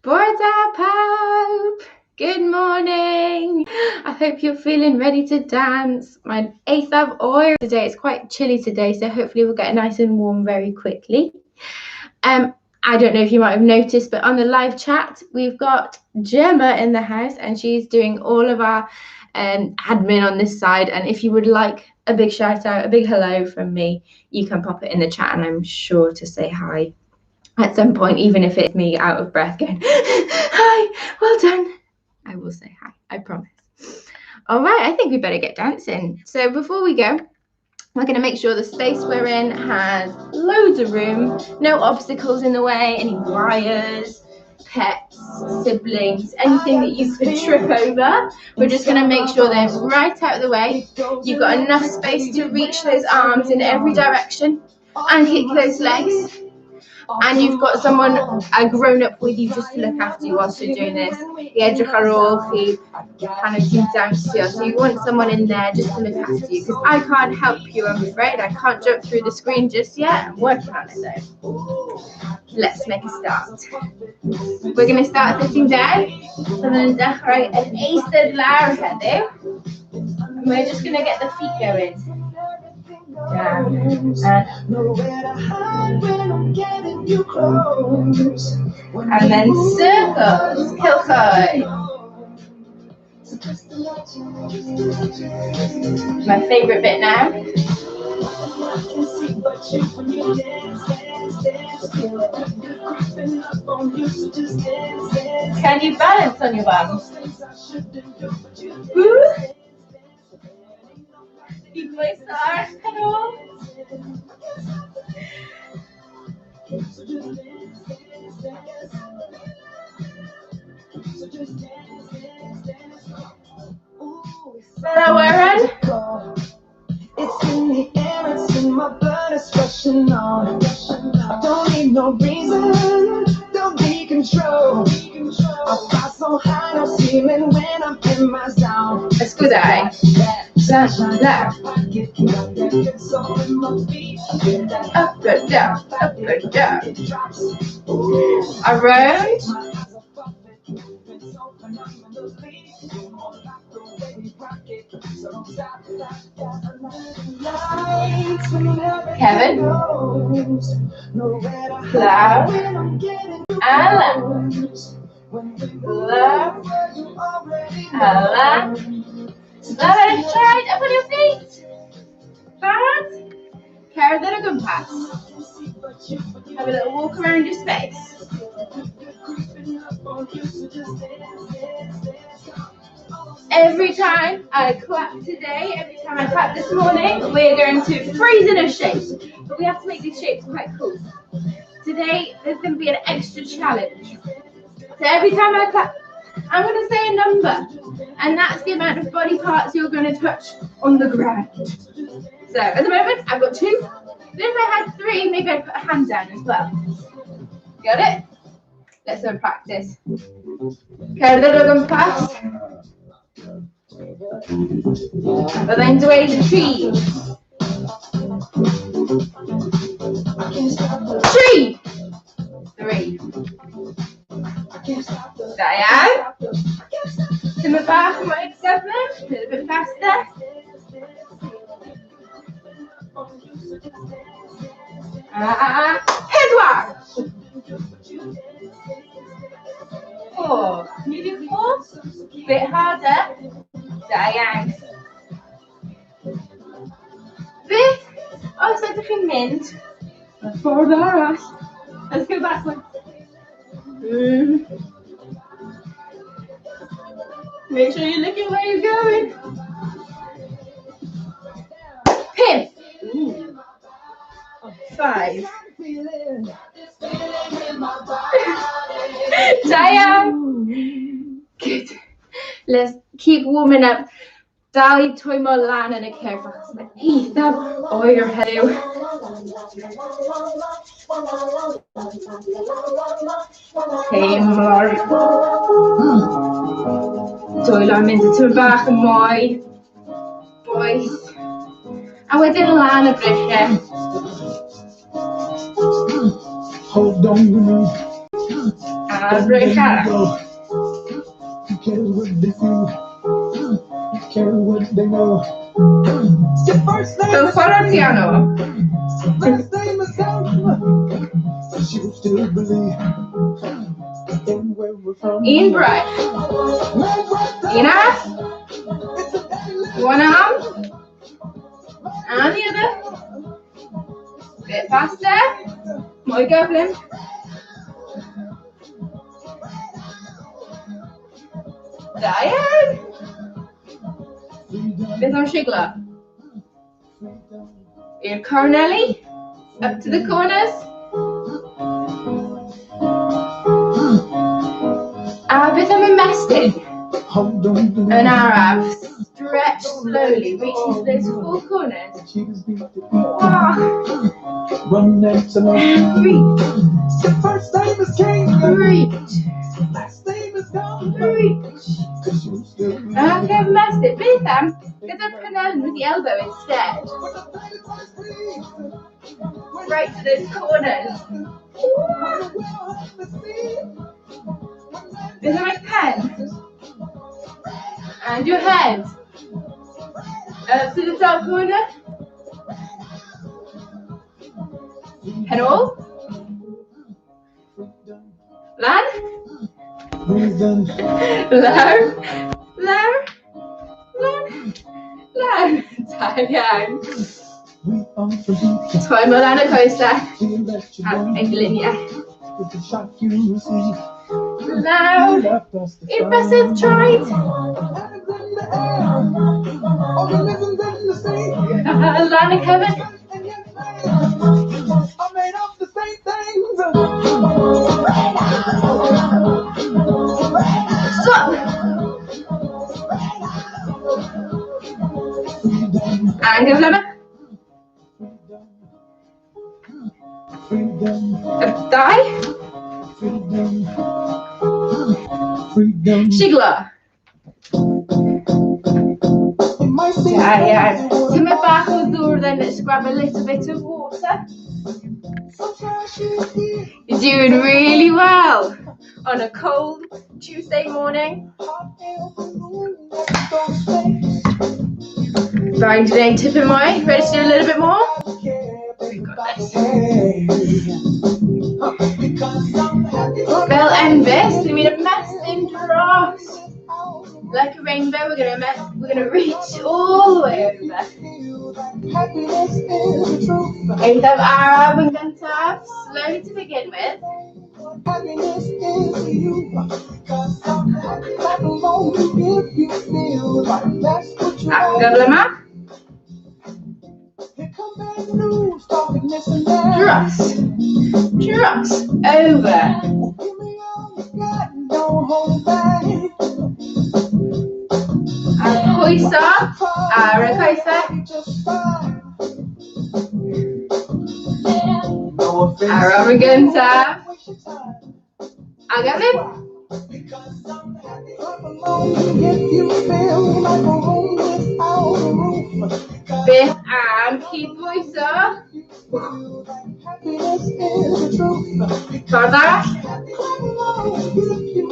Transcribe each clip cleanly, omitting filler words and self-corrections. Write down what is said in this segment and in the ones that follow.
Borda Pawb! Good morning! I hope you're feeling ready to dance. My eithaf oer today. It's quite chilly today, so hopefully we'll get nice and warm very quickly. I don't know if you might have noticed, but on the live chat, we've got Gemma in the house and she's doing all of our admin on this side. And if you would like a big shout out, a big hello from me, you can pop it in the chat and I'm sure to say hi at some point, even if it's me out of breath going, hi, well done. I will say hi, I promise. All right, I think we better get dancing. So before we go, we're going to make sure the space we're in has loads of room, no obstacles in the way, any wires, pets, siblings, anything that you could trip over. We're just going to make sure they're right out of the way. You've got enough space to reach those arms in every direction and kick those legs. And you've got someone, a grown-up with you just to look after you whilst you're doing this. The edrych ar ôl chi pan wyt ti'n dawnsio. So you want someone in there just to look after you. Because I can't help you, I'm afraid. I can't jump through the screen just yet. I'm working on it though. Let's make a start. We're going to start sitting down. So I'm going to dechrau an eistedd lawr heddiw. And we're just going to get the feet going. Down and then circles, cilchau. My favourite bit now. Can you balance on your bum? Woo! Keep my stars at all. Better wearing? It's in the air, it's in my blood, it's rushing on. I don't need no reason, don't be control. I fly so high, no ceiling when I'm in my zone. Let's go there. Left. Up and down, up and down. Around. Kevin. Cloud. Alan. Love. Alan. Left, right, up on your feet. Forward. Carry the little pass. Have a little walk around your space. Every time I clap today, every time I clap this morning, we're going to freeze in a shape. But we have to make these shapes quite cool. Today, there's going to be an extra challenge. So every time I clap, I'm going to say a number. And that's the amount of body parts you're going to touch on the ground. So at the moment, I've got 2. But if I had 3, maybe I'd put a hand down as well. Got it? Let's go practice. Carry the dog pass. Byddai'n dweud tri. 3. 3. Da iawn. Dyma bach mwy excitement. A little bit faster. Pedwar. 4. Can you do 4? Bit harder. Da iawn. Beth os ydych chi'n mynd y ffordd arall? Let's go back one. Make sure you're looking where you're going. 5. 5. Diane. Good. Let's keep warming up. Dal I twymo lan yn y cyrff achos mae eithaf oer heddiw. Teimlo'r dwylo yn mynd y tŵr bach yn mwy. Boeth. A wedyn lan y brychiau. Hold on to me. Abracadabra. You care what they feel. You care what they know. Your first name So is follow piano. last name is Sam. You still believe in where we're from. Ian Bright. Enough. One arm. And the other. Bit faster. More goblin. Diane. Bit on Shigler. Ian Cornelli. Up to the corners. Bit on Mestin. Hold on. An Arab. Stretch slowly, reaching to those four corners. Wow. Run next to me. Reach. Your first name is King. Reach. Last name is Gone. Reach. Cause you still believe. Okay, Mestin. Bit them. Get the Penel with the elbow instead. Right to those corners. Is there a pen? And your head. Up to the top corner. Head all. Land. Breathing. Low. Low. Low. Low. Diane. We are from Beach. Try Milano Coaster. We'll let you And down. England. With the shock you receive. Loud. Left us the Impressive tried. Heavens in the air. Organisms in the sea. Lana Kevin. And yet they are made of the same things. Stop. And give them Freedom. a die. Freedom. Freedom. Shigler. It might be Diane. Come back or door, then let's grab a little bit of water. You're doing really well on a cold Tuesday morning. Fine today, tipping my. Ready to do a little bit more? We've got this. Bell and vest. We need a mess in dross. Like a rainbow, we're gonna reach all the way over. Eighth of Arab and Guntab, slowly to begin with. Gablema. Dross. Dross. Over. Koisa. Ara Koisa. Ara Guntab. Agalim. Biff and keep Koisa. Bardash.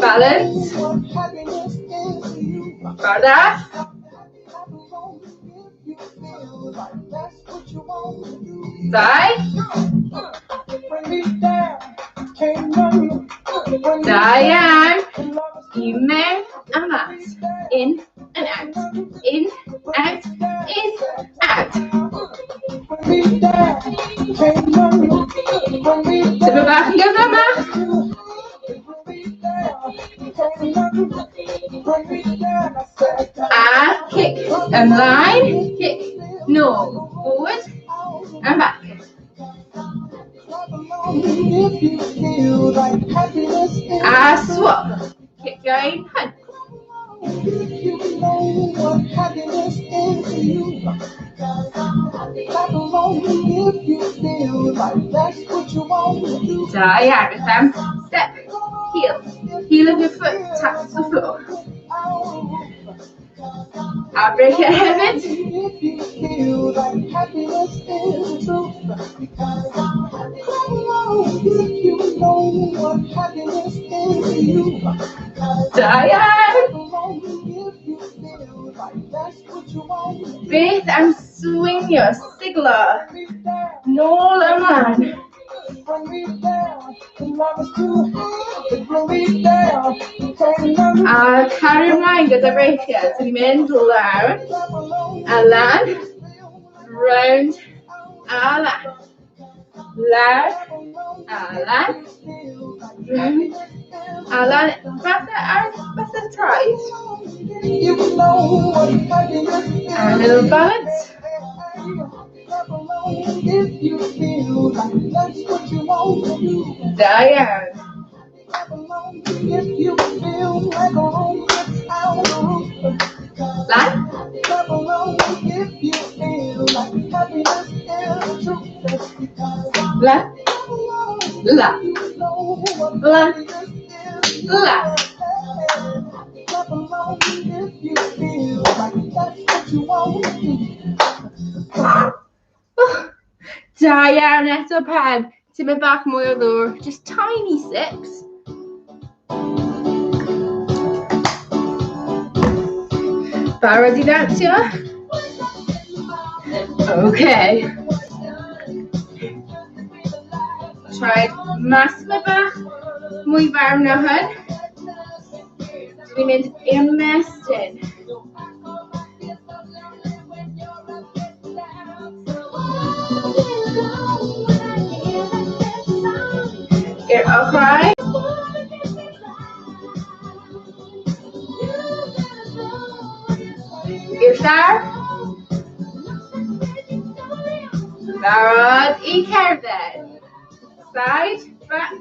Balance. Bardash. Side. Diane. Email and mass. In and out. In, out, in, out. Step it back and go that mass. And kick and line. Kick. No. Forward and back. Swap. Kick going. Hunt. Diane with them. Step. Heel. Heel of your foot taps the floor. I'll break your habit. what happiness is to you. Diane. If you feel like that's what you want. Beth and swing your sigla. Nola man. Bring me down. The love is too high. Bring me down. A cario ymlaen gyda breichiau. So ni'n mynd lawr, a lan, round, a lan. Lawr, a lan, round, a lan. Fatha traed. You know what happiness is. A little balance. If you feel like that's what you want to do. Diane. If you feel like a room without a roof. Lan. Clap along if you feel like happiness is the truth. That's because Lan. La. you know what La. happiness is. La. Clap along if you feel like that's what you want to do. Da iawn, eto pen. Tipyn bach mwy o ddŵr. Just tiny sips. Barod i ddawnsio? Okay. Tried masma bach mwy farm na hyn. Dwi'n mynd ymestyn. I'r ochrau. I'r llawr. Barod i cerdded. Side, back,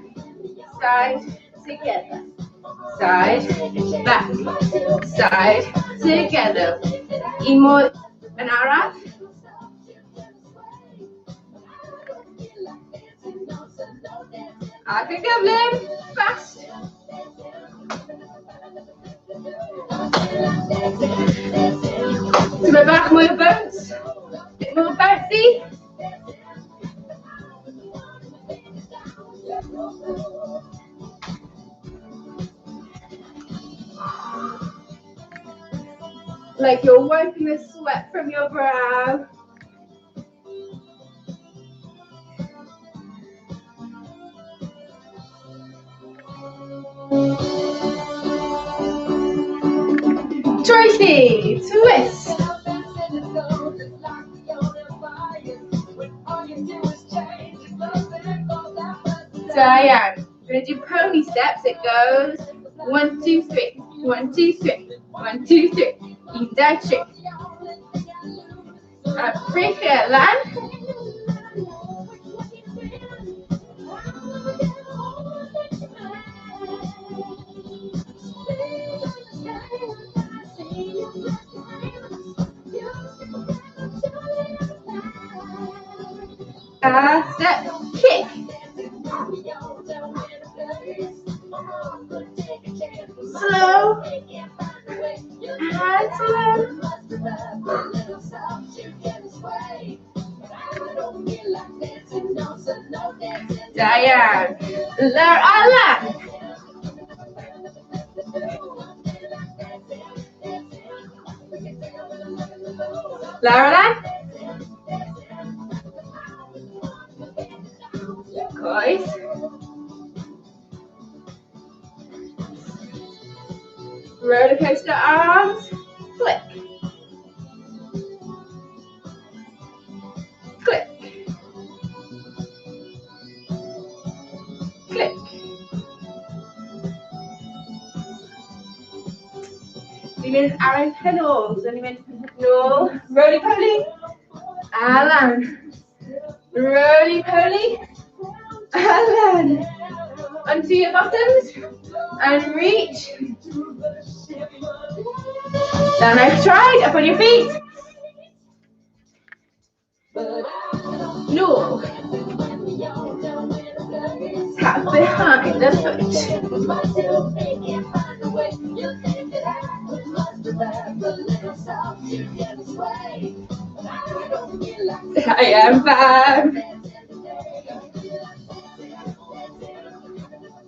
side, together. Side, back, side, together. Un mwy yn arall. Ac yn gyflym, fast. Tyma bach mwy o bounce. Bit more bouncy. Like you're wiping the sweat from your brow. Tracy, twist. Diane, we're going to do pony steps. It goes 1, 2, 3, 1, 2, 3, 1, 2, 3. In that shape. Break it, land. Step, kick. Slow. And slow. Diane. Lara. Lara. Guys. Roller coaster arms. Flick. Click. Click. Ni'n mynd ar ein penol, so ni'n mynd nôl, roly-poly, a lan. Roly-poly, a lan. Onto your bottoms, and reach. Down over stride, up on your feet. No. Tap behind the foot. I am five.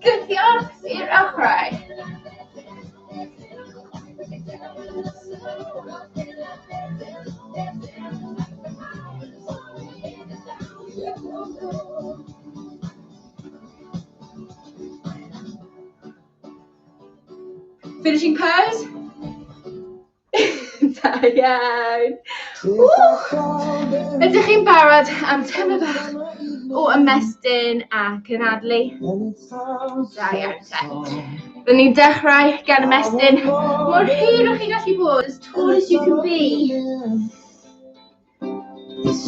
Gobeithio i'r ochrau. Finishing pose. Da iawn. Ydych chi'n barod am tymed bach o ymestyn a cynadlu? Da iawn te. Byddwn ni'n dechrau gan ymestyn mor hir o'ch chi'n gallu bod, as tall as you can be.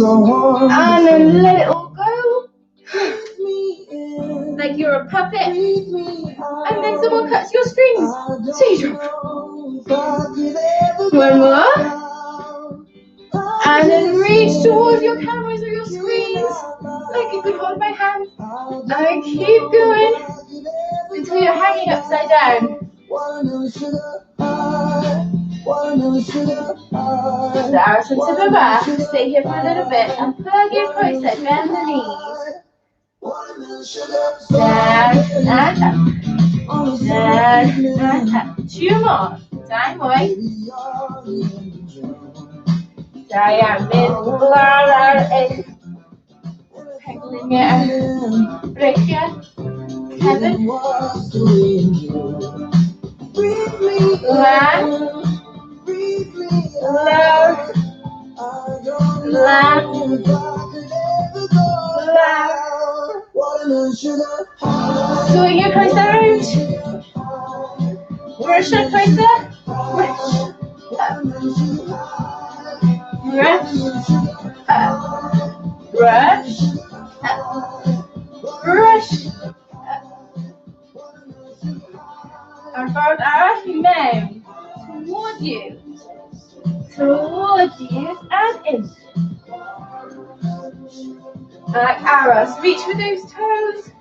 And then let it all go. Like you're a puppet. And then someone cuts your strings. So you drop. One more. And then reach towards your cameras or your screens. Like you could hold my hand. And keep going until you're hanging upside down. Sarah, since the back, stay here for a little bit and plug your tricep, bend the knees. Down and up. Down and up. 2 more. Time away. Diane, Miss Clara, Peglinga, Breccia, Kevin, Lan, Lan, swing your coaster around. Brush your coaster. Brush up. Brush up. Brush up. And forward arch, move towards you. Towards you and in. Like arrows, reach for those toes.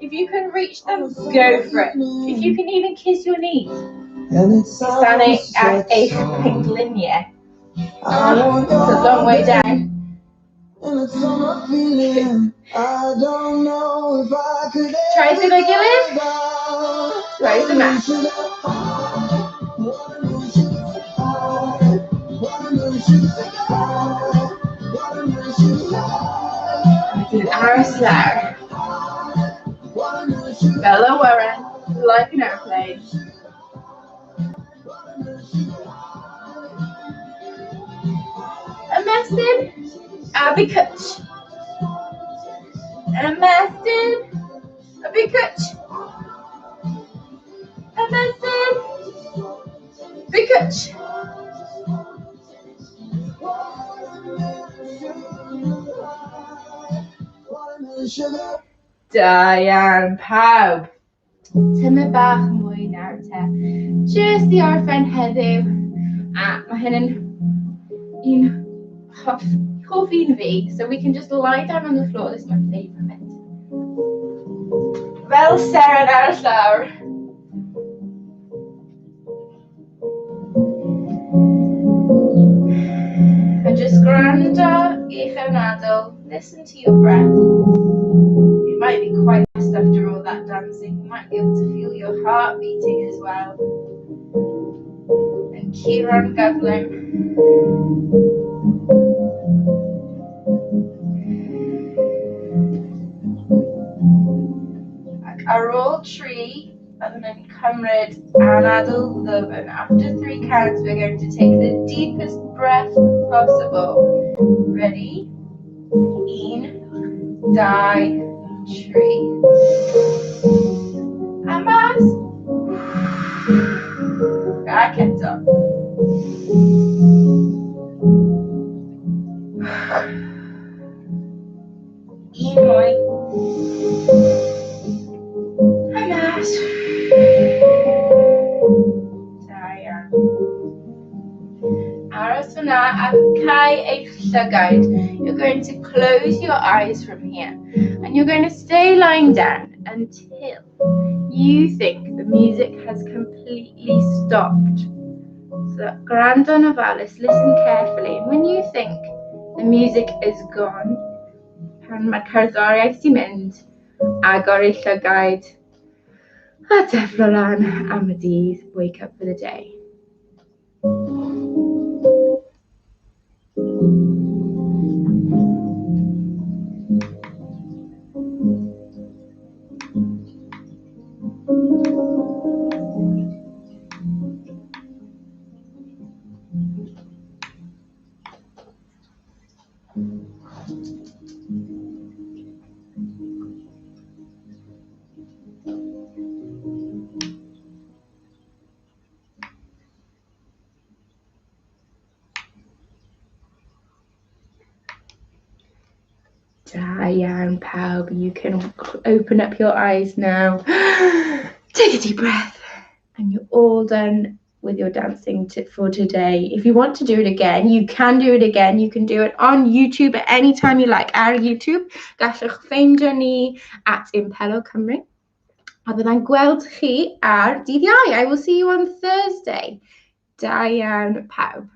If you can reach them, go for it. If you can even kiss your knees. Standing at a pink linear. It's a long way down. Try to make it live. Raise the mat. An arrow slow. Bella Warren, like an airplane. Ymestyn a bicwtch. Ymestyn a bicwtch. Ymestyn bicwtch. Da iawn pawb. Tymed bach mwy nawr te. Just i orffen heddiw. A mae hyn yn un hoff un fi. So we can just lie down on the floor. This is my favourite bit. Fel seren ar y llawr. And just gwrando i'ch ymnadol. Listen to your breath. You might be quite messed after all that dancing. You might be able to feel your heart beating as well. And keep on gyflym. Ac ar ôl 3, byddwn ni'n cymryd anadl ddyfn. After 3 counts, we're going to take the deepest breath possible. Ready? 1, 2, 3. A mas. Ac eto. Un mwy. A mas. Da iawn. Aros fyna a cau eich llygaid. You're going to close your eyes from here. And you're going to stay lying down until you think the music has completely stopped. So gwrando yn ofalus, listen carefully. And when you think the music is gone, pan mae'r cerddoriaeth di mynd, agor eich llygaid a deffro lan am y dydd. Wake up for the day. Da iawn pawb, you can open up your eyes now. Take a deep breath and you're all done with your dancing for today. If you want to do it again, you can do it again. You can do it on YouTube at any time you like. Ar YouTube, gallwch ffeindio ni at Impello Cymru. A byddai'n gweld chi ar dydd Iau. I will see you on Thursday. Da iawn pawb.